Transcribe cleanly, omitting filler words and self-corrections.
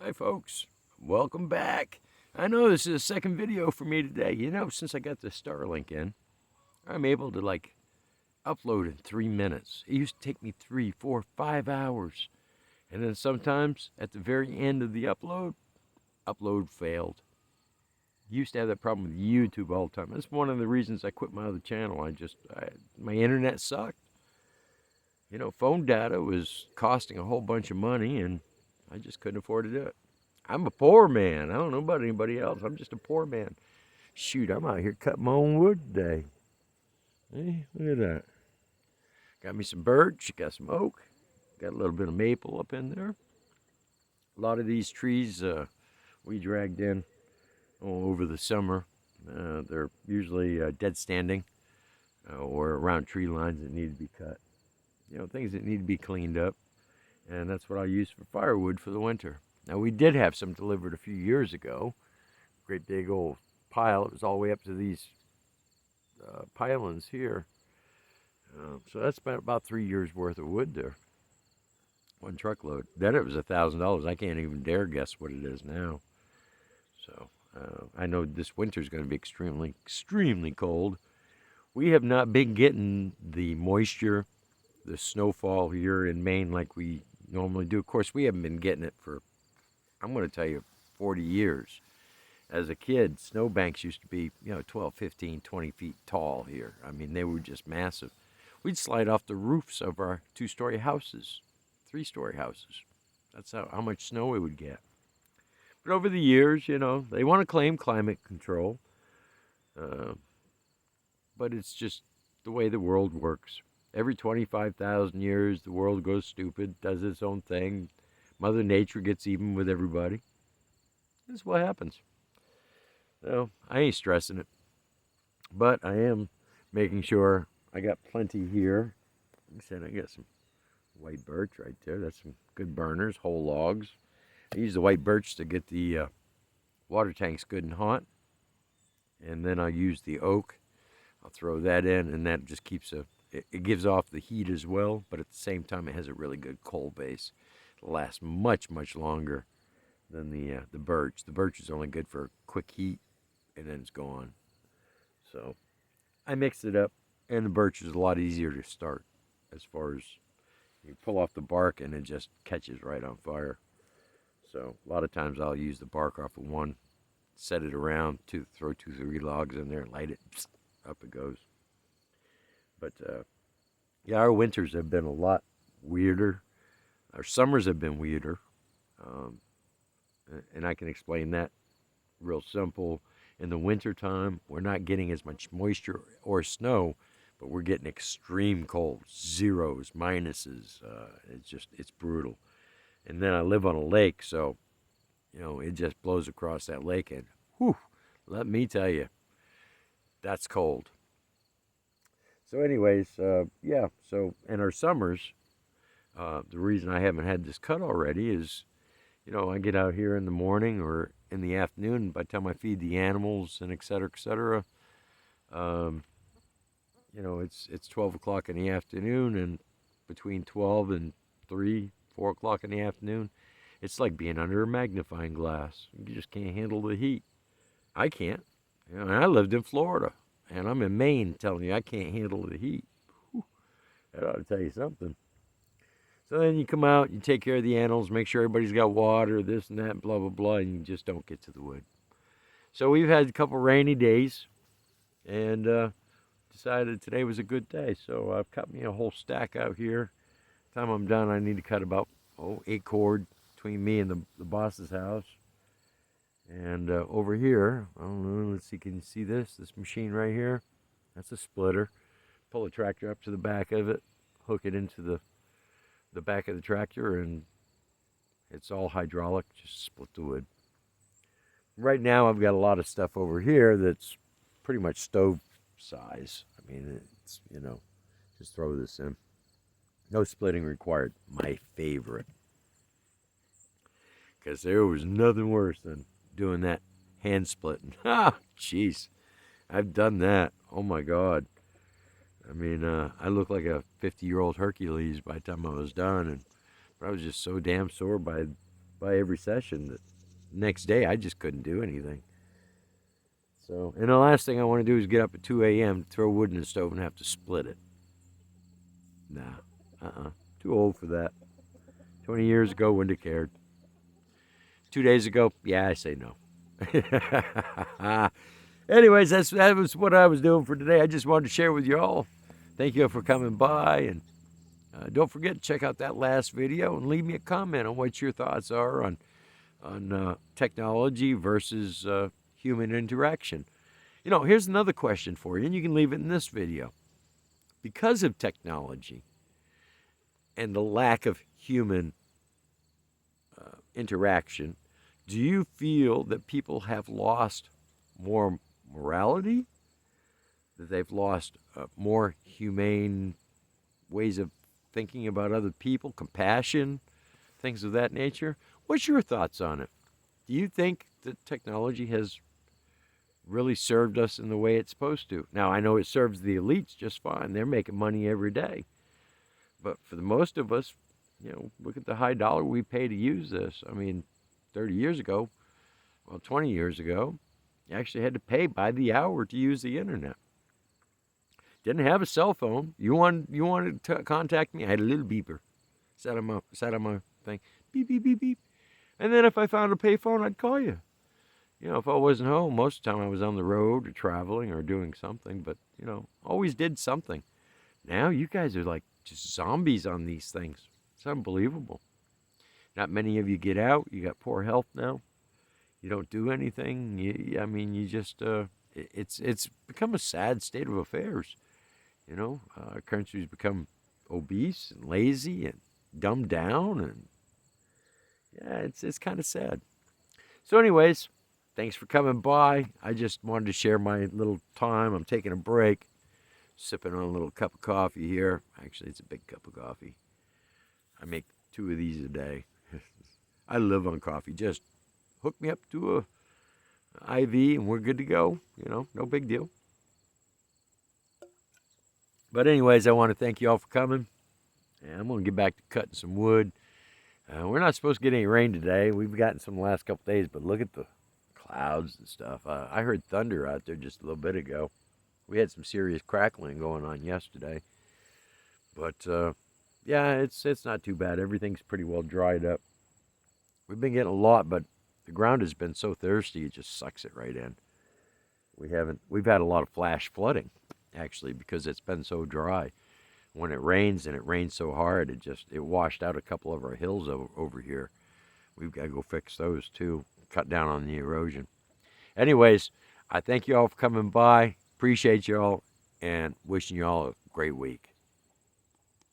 Hi folks, welcome back. I know this is the second video for me today. Since I got the Starlink in, I'm able to upload in 3 minutes. It used to take me 3, 4, 5 hours. And then sometimes at the very end of the upload failed. Used to have that problem with YouTube all the time. That's one of the reasons I quit my other channel. My internet sucked. Phone data was costing a whole bunch of money and I just couldn't afford to do it. I'm a poor man. I don't know about anybody else. I'm just a poor man. Shoot, I'm out here cutting my own wood today. Hey, look at that. Got me some birch, got some oak, got a little bit of maple up in there. A lot of these trees we dragged in over the summer. They're usually dead standing or around tree lines that need to be cut. Things that need to be cleaned up. And that's what I use for firewood for the winter. Now, we did have some delivered a few years ago. Great big old pile. It was all the way up to these pilings here. So that's about 3 years worth of wood there. One truckload. Then it was $1,000. I can't even dare guess what it is now. So I know this winter is going to be extremely, extremely cold. We have not been getting the moisture, the snowfall here in Maine like we normally do. Of course, we haven't been getting it for, I'm going to tell you, 40 years. As a kid, snowbanks used to be, 12, 15, 20 feet tall here. I mean, they were just massive. We'd slide off the roofs of our 2-story houses, 3-story houses. That's how much snow we would get. But over the years, they want to claim climate control. But it's just the way the world works. Every 25,000 years, the world goes stupid, does its own thing. Mother Nature gets even with everybody. This is what happens. So, I ain't stressing it. But I am making sure I got plenty here. Like I said, I got some white birch right there. That's some good burners, whole logs. I use the white birch to get the water tanks good and hot. And then I'll use the oak. I'll throw that in, and that just keeps it gives off the heat as well, but at the same time it has a really good coal base. It'll last much, much longer than the birch. The birch is only good for quick heat, and then it's gone. So I mix it up, and the birch is a lot easier to start as far as you pull off the bark, and it just catches right on fire. So a lot of times I'll use the bark off of one, set it around, throw 2, 3 logs in there, light it, up it goes. But, yeah, our winters have been a lot weirder. Our summers have been weirder. And I can explain that real simple. In the wintertime, we're not getting as much moisture or snow, but we're getting extreme cold, zeros, minuses. It's brutal. And then I live on a lake, so, it just blows across that lake. And, whew, let me tell you, that's cold. So anyways, yeah, so in our summers, the reason I haven't had this cut already is, I get out here in the morning or in the afternoon, by the time I feed the animals and et cetera, it's 12 o'clock in the afternoon, and between 12 and 3, 4 o'clock in the afternoon, it's like being under a magnifying glass. You just can't handle the heat. I can't. And I lived in Florida. And I'm in Maine telling you I can't handle the heat. Whew, that ought to tell you something. So then you come out, you take care of the animals, make sure everybody's got water, this and that, blah, blah, blah, and you just don't get to the wood. So we've had a couple rainy days, and decided today was a good day. So I've cut me a whole stack out here. By the time I'm done, I need to cut about 8 cord between me and the boss's house. And over here, I don't know, let's see, can you see this machine right here? That's a splitter. Pull the tractor up to the back of it, hook it into the back of the tractor, and it's all hydraulic, just split the wood. Right now I've got a lot of stuff over here that's pretty much stove size. I mean, it's, just throw this in. No splitting required. My favorite. Because there was nothing worse than doing that hand splitting. Ah, jeez. I've done that. Oh my God. I mean, I look like a 50-year-old Hercules by the time I was done, but I was just so damn sore by by every session. The next day, I just couldn't do anything. So, and the last thing I want to do is get up at 2 a.m., throw wood in the stove, and have to split it. Nah, too old for that. 20 years ago, wouldn't have cared. 2 days ago, yeah, I say no. Anyways, that was what I was doing for today. I just wanted to share with you all. Thank you for coming by, and don't forget to check out that last video and leave me a comment on what your thoughts are on technology versus human interaction. You know, here's another question for you, and you can leave it in this video. Because of technology and the lack of human interaction, do you feel that people have lost more morality? That they've lost more humane ways of thinking about other people, compassion, things of that nature? What's your thoughts on it? Do you think that technology has really served us in the way it's supposed to? Now, I know it serves the elites just fine. They're making money every day. But for the most of us, you know, look at the high dollar we pay to use this. I mean, 30 years ago, well, 20 years ago, you actually had to pay by the hour to use the internet. Didn't have a cell phone. You wanted to contact me, I had a little beeper. Sat on my thing. Beep, beep, beep, beep. And then if I found a payphone, I'd call you. You know, if I wasn't home, most of the time I was on the road or traveling or doing something, but, you know, always did something. Now you guys are like just zombies on these things. It's unbelievable. Not many of you get out. You got poor health now. You don't do anything. You just, it's become a sad state of affairs. You know, our country's become obese and lazy and dumbed down, and yeah, it's kind of sad. So anyways, thanks for coming by. I just wanted to share my little time. I'm taking a break, sipping on a little cup of coffee here. Actually, it's a big cup of coffee. I make 2 of these a day. I live on coffee. Just hook me up to a IV and we're good to go. You know, no big deal. But anyways, I want to thank you all for coming. And I'm going to get back to cutting some wood. We're not supposed to get any rain today. We've gotten some the last couple days, but look at the clouds and stuff. I heard thunder out there just a little bit ago. We had some serious crackling going on yesterday. But yeah, it's not too bad. Everything's pretty well dried up. We've been getting a lot, but the ground has been so thirsty, it just sucks it right in. We've had a lot of flash flooding, actually, because it's been so dry. When it rains, and it rains so hard, it washed out a couple of our hills over here. We've got to go fix those too, cut down on the erosion. Anyways, I thank you all for coming by. Appreciate you all, and wishing you all a great week.